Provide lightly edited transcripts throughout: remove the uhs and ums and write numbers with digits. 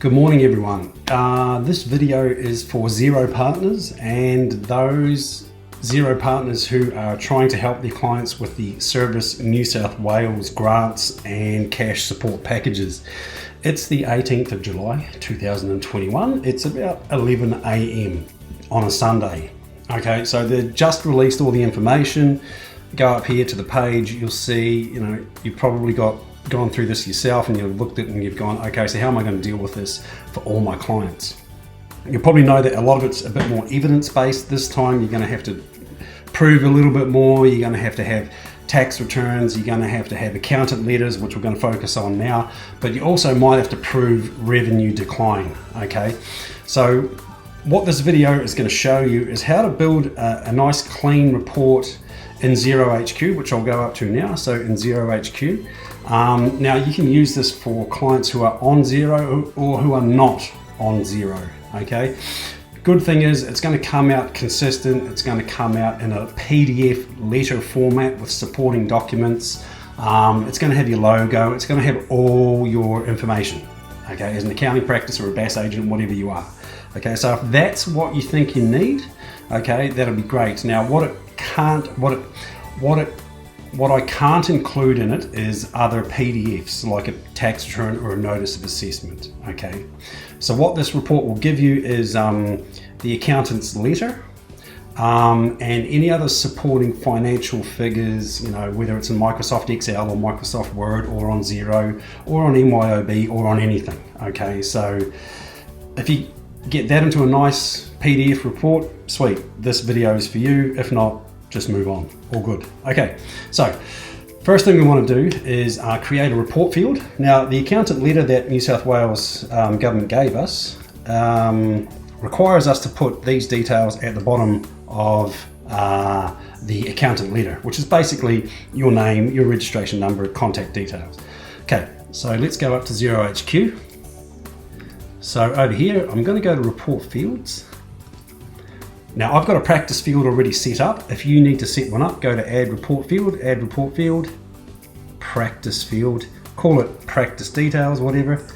Good morning everyone. This video is for Xero partners and those Xero partners who are trying to help their clients with the Service New South Wales grants and cash support packages. It's the 18th of July 2021. It's about 11 AM on a Sunday. Okay, so they've just released all the information. Go up here to the page, you'll see, you've probably gone through this yourself and you've looked at it and you've gone, okay, so how am I going to deal with this for all my clients? You probably know that a lot of it's a bit more evidence-based this time. You're going to have to prove a little bit more. You're going to have tax returns. You're going to have accountant letters, which we're going to focus on now, but you also might have to prove revenue decline. Okay, so what this video is going to show you is how to build a nice clean report in Xero HQ, which I'll go up to now. So in Xero HQ, now you can use this for clients who are on Xero or who are not on Xero. Okay, good thing is it's going to come out consistent. It's going to come out in a PDF letter format with supporting documents. It's going to have your logo. It's going to have all your information. Okay, as an accounting practice or a BAS agent, whatever you are. Okay, so if that's what you think you need, okay, that'll be great. Now, what I can't include in it is other PDFs like a tax return or a notice of assessment. Okay, so what this report will give you is the accountant's letter and any other supporting financial figures, whether it's in Microsoft Excel or Microsoft Word or on Xero or on MYOB or on anything. Okay, so if you get that into a nice PDF report, sweet, this video is for you. If not, just move on, all good. Okay, so first thing we want to do is create a report field. Now, the accountant letter that New South Wales government gave us requires us to put these details at the bottom of the accountant letter, which is basically your name, your registration number, contact details. Okay, so let's go up to Xero HQ. So over here, I'm going to go to report fields. Now I've got a practice field already set up. If you need to set one up, go to add report field, practice field, call it practice details, whatever,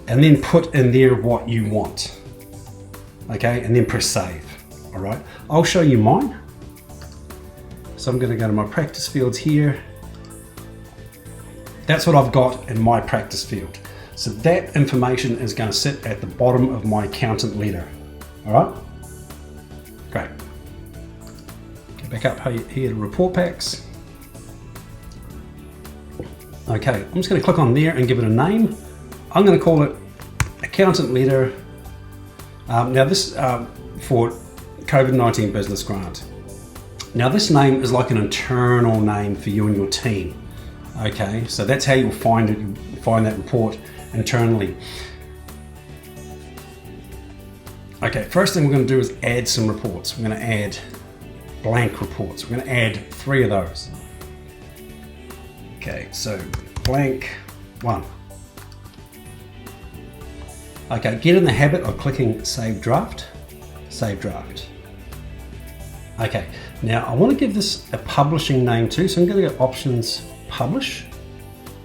and then put in there what you want. Okay, and then press save. All right, I'll show you mine. So I'm going to go to my practice fields here. That's what I've got in my practice field. So that information is going to sit at the bottom of my accountant letter. All right, great. Get back up here to report packs. Okay, I'm just going to click on there and give it a name. I'm going to call it accountant letter. Now this for COVID-19 business grant. Now this name is like an internal name for you and your team. Okay, so that's how you'll find it. You'll find that report internally. Okay, first thing we're going to do is add some reports. We're going to add blank reports. We're going to add 3 of those. Okay, so blank 1. Okay, get in the habit of clicking save draft. Save draft. Okay, now I want to give this a publishing name too, so I'm going to go options, publish.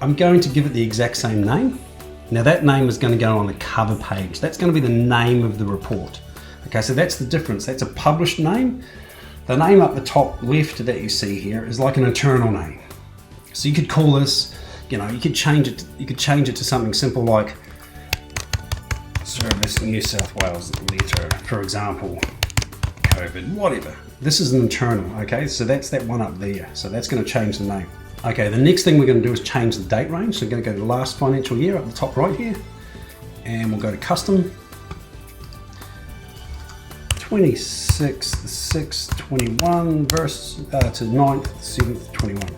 I'm going to give it the exact same name. Now that name is going to go on the cover page. That's going to be the name of the report. Okay, so that's the difference. That's a published name. The name up the top left that you see here is like an internal name. So you could call this, you could change it. You could change it to something simple like Service New South Wales letter, for example, COVID, whatever. This is an internal. Okay, so that's that one up there. So that's going to change the name. Okay, the next thing we're going to do is change the date range. So we're going to go to the last financial year up the top right here, and we'll go to custom, 26/6/21 verse to 9/7/21,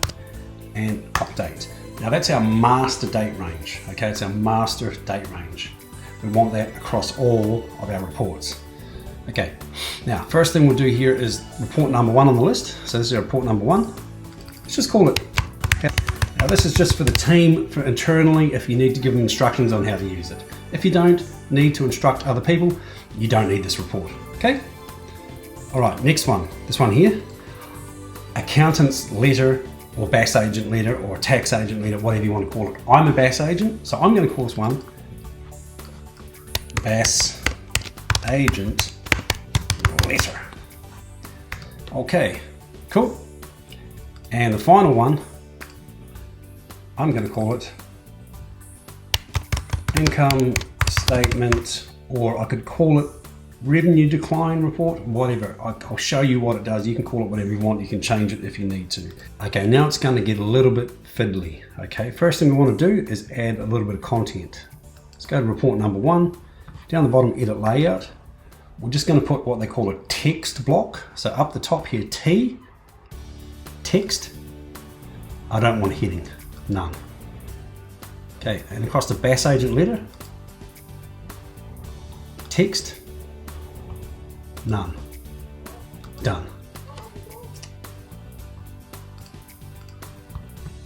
and update. Now that's our master date range. Okay, it's our master date range. We want that across all of our reports. Okay, now first thing we'll do here is report number 1 on the list. So this is our report number 1. Let's just call it. Now this is just for the team, for internally, if you need to give them instructions on how to use it. If you don't need to instruct other people, you don't need this report, okay? All right, next one, this one here, accountant's letter or BAS agent letter or tax agent letter, whatever you want to call it. I'm a BAS agent, so I'm going to call this one BAS agent letter. Okay, cool. And the final one, I'm going to call it income statement, or I could call it revenue decline report, whatever. I'll show you what it does. You can call it whatever you want. You can change it if you need to. Okay, now it's going to get a little bit fiddly. Okay, first thing we want to do is add a little bit of content. Let's go to report number 1. Down the bottom, edit layout. We're just going to put what they call a text block. So up the top here, T, text. I don't want heading, none. Okay, and across the BAS agent letter, text, none, done.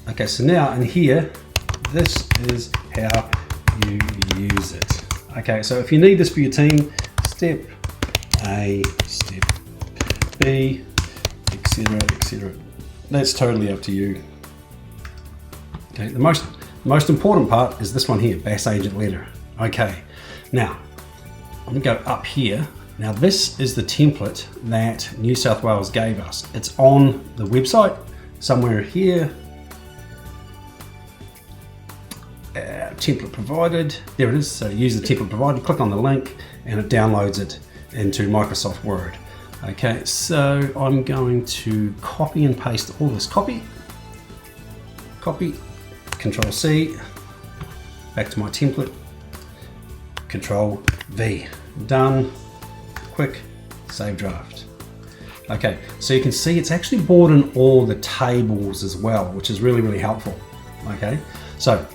Okay, so now in here, this is how you use it. Okay, so if you need this for your team, step A, step B, etc., etc. That's totally up to you. Okay, the most important part is this one here, BAS agent letter. Okay, now I'm gonna go up here. Now this is the template that New South Wales gave us. It's on the website somewhere here. Template provided, there it is. So use the template provided, click on the link and it downloads it into Microsoft Word. Okay, so I'm going to copy and paste all this. Copy, Control C, back to my template, Control V, done, quick, save draft. Okay, so you can see it's actually brought in all the tables as well, which is really, really helpful. Okay, so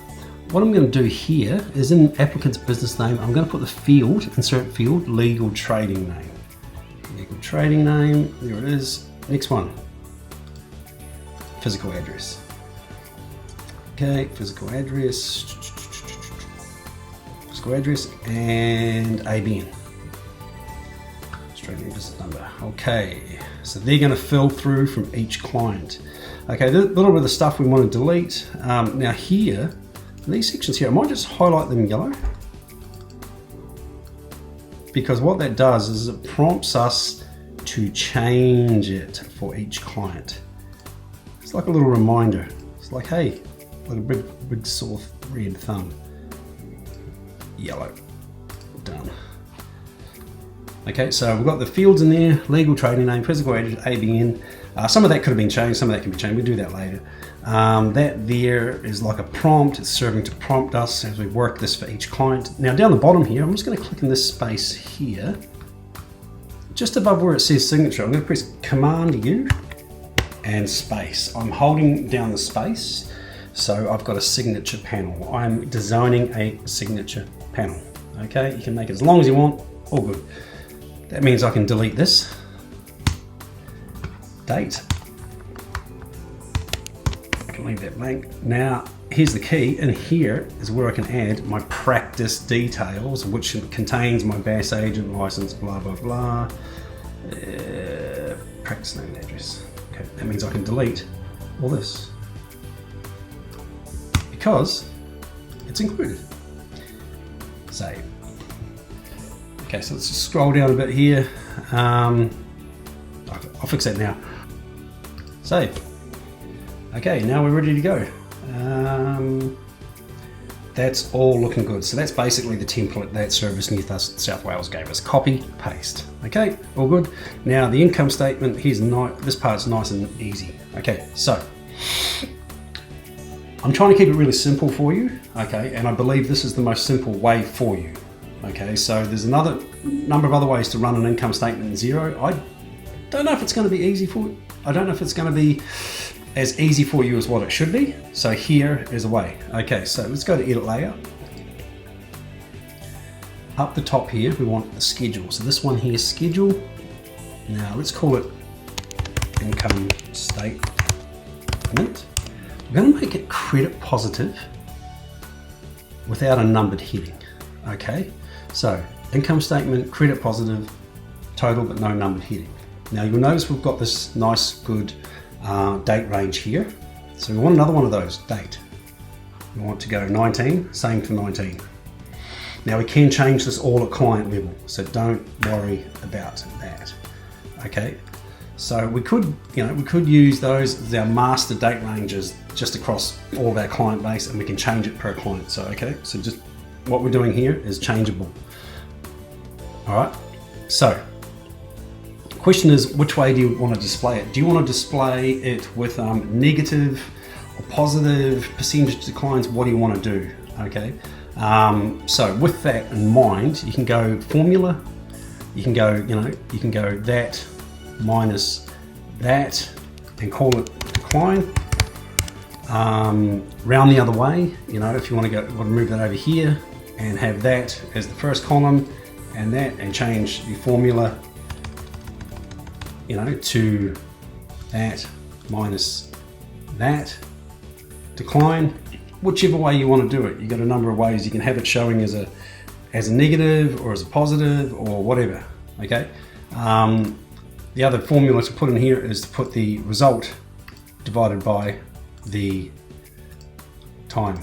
what I'm going to do here is in applicant's business name, I'm going to put the field, insert field, legal trading name. Legal trading name, there it is. Next one, physical address. Okay, physical address and ABN. Trading business number. Okay, so they're going to fill through from each client. Okay, a little bit of the stuff we want to delete. Now here, these sections here, I might just highlight them in yellow, because what that does is it prompts us to change it for each client. It's like a little reminder. It's like, hey, like a big sore red thumb. Yellow, done. Okay, so we've got the fields in there, legal trading name, physical address, ABN. Some of that could have been changed, some of that can be changed, we'll do that later. That there is like a prompt, it's serving to prompt us as we work this for each client. Now down the bottom here, I'm just going to click in this space here. Just above where it says signature, I'm going to press Command U and space. I'm holding down the space, so I've got a signature panel. I'm designing a signature panel. Okay, you can make it as long as you want, all good. That means I can delete this. Date. I can leave that blank. Now, here's the key, and here is where I can add my practice details, which contains my BAS agent license, blah, blah, blah. Practice name and address. Okay, that means I can delete all this, because it's included. Save. Okay, so let's just scroll down a bit here. I'll fix that now. Save. Okay, now we're ready to go. That's all looking good. So that's basically the template that Service New South Wales gave us. Copy, paste. Okay, all good. Now the income statement, here's this part's nice and easy. Okay, so I'm trying to keep it really simple for you. Okay, and I believe this is the most simple way for you. Okay, so there's another number of other ways to run an income statement in Xero. I don't know if it's going to be easy for you. I don't know if it's going to be as easy for you as what it should be. So here is a way. Okay, so let's go to edit layout. Up the top here, we want the schedule. So this one here, schedule. Now let's call it income statement. We're going to make it credit positive without a numbered heading. Okay, so income statement, credit positive, total but no numbered heading. Now you'll notice we've got this nice good date range here. So we want another one of those, date. We want to go 19, same for 19. Now we can change this all at client level, so don't worry about that. Okay, so we could use those as our master date ranges just across all of our client base, and we can change it per client. So okay, so just what we're doing here is changeable. All right, so the question is, which way do you want to display it? Do you want to display it with negative or positive percentage declines? What do you want to do? Okay, so with that in mind, you can go formula, you can go that minus that and call it decline. Round the other way, if you want to move that over here and have that as the first column and that, and change the formula to that minus that decline. Whichever way you want to do it, you've got a number of ways. You can have it showing as a negative or as a positive or whatever. Okay, the other formula to put in here is to put the result divided by the time,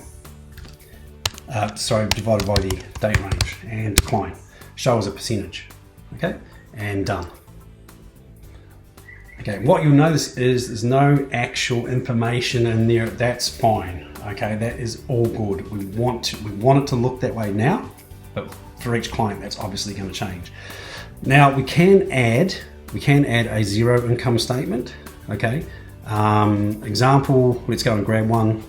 divided by the date range, and decline. Show as a percentage. Okay, and done. Okay, what you'll notice is there's no actual information in there. That's fine. Okay, that is all good. We want it to look that way now, but for each client, that's obviously going to change. Now we can add a Xero income statement. Okay, example. Let's go and grab one.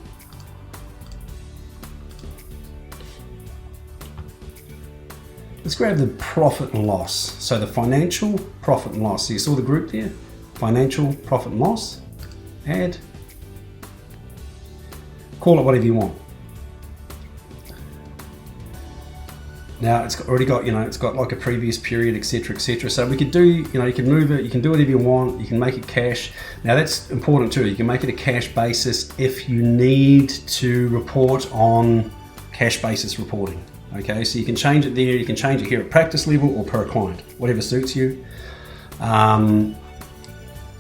Let's grab the profit and loss. So the financial profit and loss. So you saw the group there. Financial profit and loss, add, call it whatever you want. Now it's already got, it's got like a previous period, etc., etc. So we could do, you can move it, you can do whatever you want, you can make it cash. Now that's important too. You can make it a cash basis if you need to report on cash basis reporting. Okay, so you can change it there, you can change it here at practice level or per client, whatever suits you.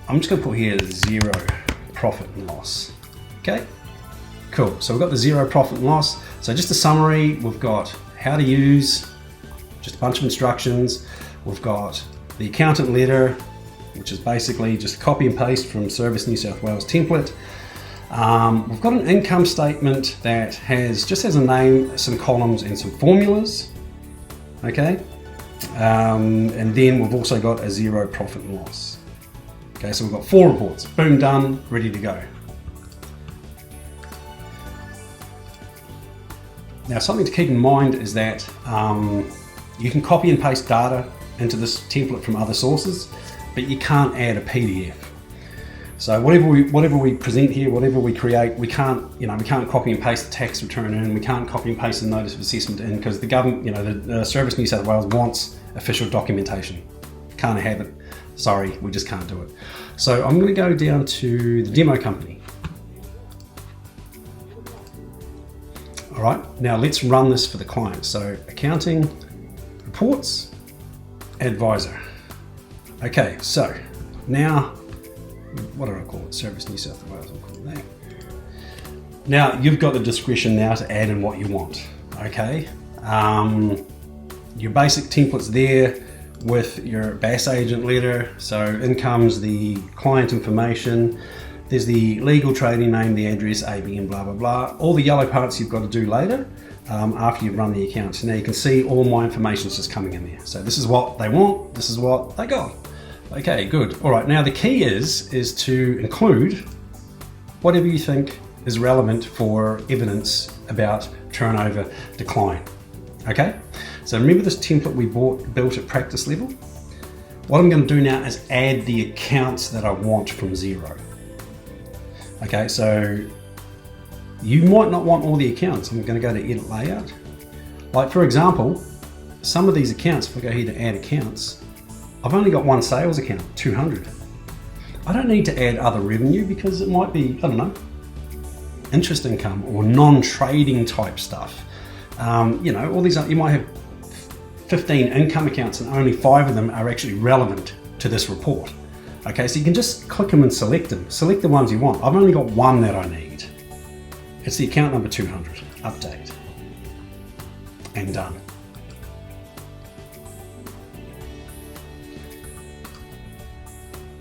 I'm just going to put here zero profit and loss. Okay, cool. So we've got the zero profit and loss. So just a summary, we've got how to use, just a bunch of instructions. We've got the accountant letter, which is basically just copy and paste from Service New South Wales template. We've got an income statement that just has a name, some columns, and some formulas. Okay, and then we've also got a zero profit and loss. Okay, so we've got 4 reports. Boom, done, ready to go. Now, something to keep in mind is that you can copy and paste data into this template from other sources, but you can't add a PDF. So whatever we present here, whatever we create, we can't copy and paste the tax return in, we can't copy and paste the notice of assessment in, because the government, the Service New South Wales wants official documentation. Can't have it. Sorry, we just can't do it. So I'm going to go down to the demo company. All right, now let's run this for the client. So accounting, reports, advisor. Okay, so now, what do I call it? Service New South Wales, I'll call that. Now you've got the discretion now to add in what you want. Okay, your basic template's there with your BAS agent letter. So income's the client information. There's the legal trading name, the address, ABN, blah, blah, blah. All the yellow parts you've got to do later after you've run the account. So now you can see all my information's just coming in there. So this is what they want, this is what they got. Okay, good. All right, now the key is to include whatever you think is relevant for evidence about turnover decline. Okay, so remember this template we built at practice level? What I'm going to do now is add the accounts that I want from Xero. Okay, so you might not want all the accounts. I'm going to go to edit layout. Like for example, some of these accounts, if I go here to add accounts, I've only got one sales account, 200. I don't need to add other revenue because it might be, I don't know, interest income or non-trading type stuff. All these, you might have 15 income accounts and only 5 of them are actually relevant to this report. Okay, so you can just click them and select them. Select the ones you want. I've only got one that I need. It's the account number 200, update, and done.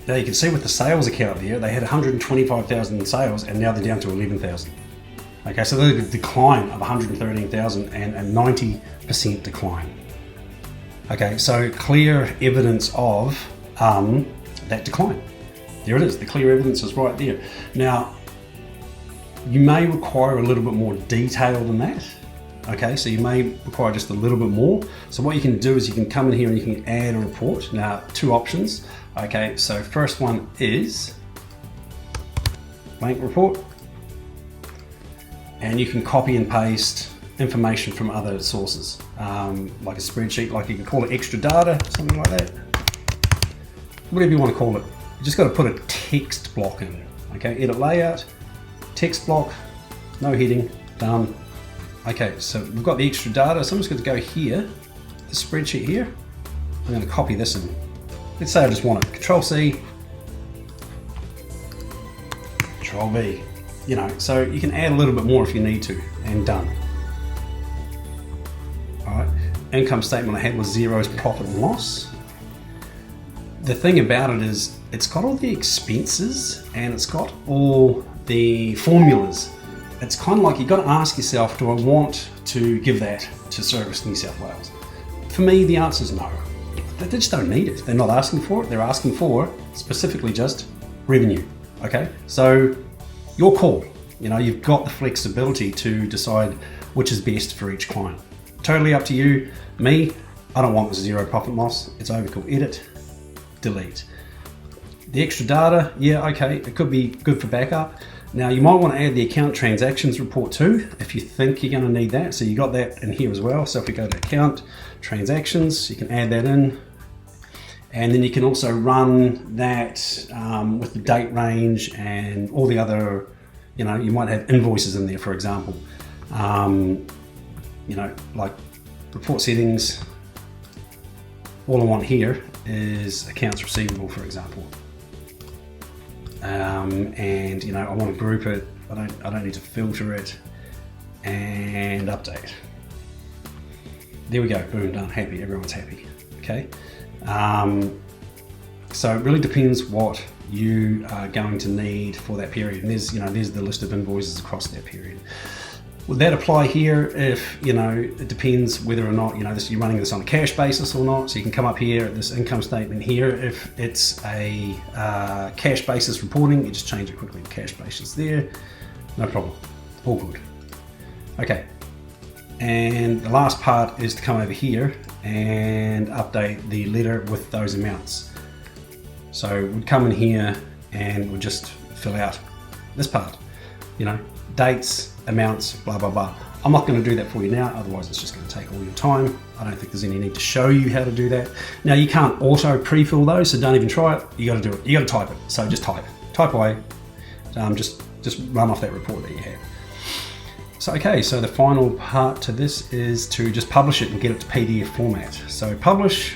Now you can see with the sales account there, they had 125,000 in sales and now they're down to 11,000. Okay, so there's a decline of 113,000 and a 90% decline. Okay, so clear evidence of that decline. There it is, the clear evidence is right there. Now, you may require a little bit more detail than that. Okay, so you may require just a little bit more. So what you can do is you can come in here and you can add a report. Now, two options. Okay, so first one is blank report. And you can copy and paste information from other sources, like a spreadsheet, like you can call it extra data, something like that. Whatever you want to call it. You just got to put a text block in. Okay, edit layout, text block, no heading, done. Okay, so we've got the extra data, so I'm just going to go here, the spreadsheet here. I'm going to copy this in. Let's say I just want it. Control C, Control V. You know, so you can add a little bit more if you need to, and done. All right, income statement I had was Xero's profit and loss. The thing about it is, it's got all the expenses and it's got all the formulas. It's kind of like you've got to ask yourself, do I want to give that to Service New South Wales? For me, the answer is no. They just don't need it. They're not asking for it. They're asking for specifically just revenue. Okay, so your call. You know, you've got the flexibility to decide which is best for each client. Totally up to you. Me, I don't want the Xero profit and loss. It's overkill. Edit, delete. The extra data, yeah, okay, it could be good for backup. Now you might want to add the account transactions report too, if you think you're going to need that. So you got that in here as well. So if we go to account transactions, you can add that in. And then you can also run that with the date range and all the other, you know, you might have invoices in there, for example. You know, like report settings. All I want here is accounts receivable, for example. And you know, I want to group it. I don't need to filter it, and update. There we go. Boom, done. Happy. Everyone's happy. Okay. So it really depends what you are going to need for that period. And there's, you know, there's the list of invoices across that period. Would that apply here if, you know, it depends whether or not, you know, you're running this on a cash basis or not. So you can come up here at this income statement here. If it's a cash basis reporting, you just change it quickly to cash basis there. No problem. All good. Okay. And the last part is to come over here and update the letter with those amounts. So we'd come in here and we'd just fill out this part, you know, dates, amounts, blah, blah, blah. I'm not going to do that for you now, otherwise it's just going to take all your time. I don't think there's any need to show you how to do that. Now you can't auto pre-fill those, so don't even try it. You got to do it. You got to type it. So just type away. Just run off that report that you have. So okay, so the final part to this is to just publish it and get it to PDF format. So publish.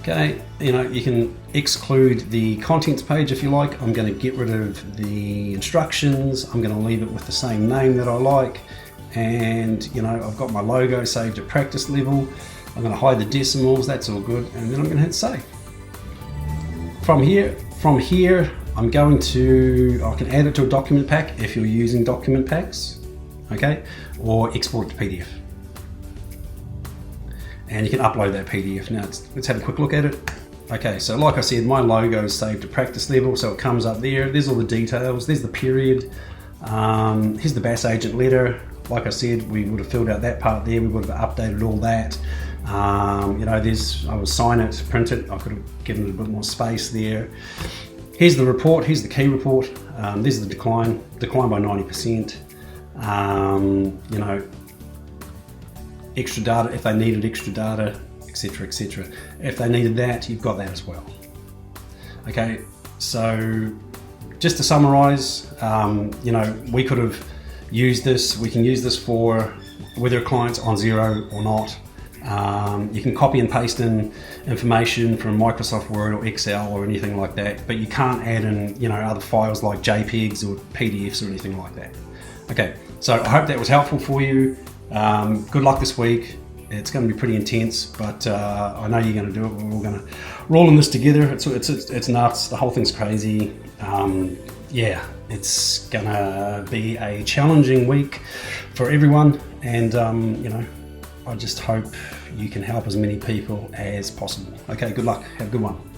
Okay, you know, you can exclude the contents page if you like. I'm going to get rid of the instructions. I'm going to leave it with the same name that I like. And, you know, I've got my logo saved at practice level. I'm going to hide the decimals, that's all good. And then I'm going to hit save. From here, I'm going to, I can add it to a document pack if you're using document packs, okay? Or export it to PDF. And you can upload that PDF. Now let's have a quick look at it. Okay, so like I said, my logo is saved to practice level, so it comes up there. There's all the details, there's the period. Here's the BAS agent letter. Like I said, we would have filled out that part there. We would have updated all that. You know, I would sign it, print it. I could have given it a bit more space there. Here's the report, here's the key report. This is the decline by 90%. You know, extra data if they needed extra data, etc., etc. If they needed that, you've got that as well. Okay, so just to summarize, you know, we could have used this. We can use this for whether a client's on Xero or not. You can copy and paste in information from Microsoft Word or Excel or anything like that, but you can't add in, you know, other files like JPEGs or PDFs or anything like that. Okay, so I hope that was helpful for you. Good luck this week. It's going to be pretty intense, but I know you're going to do it. We're all going to roll in this together. It's nuts. The whole thing's crazy. Yeah, it's going to be a challenging week for everyone, and I just hope you can help as many people as possible. Okay, good luck. Have a good one.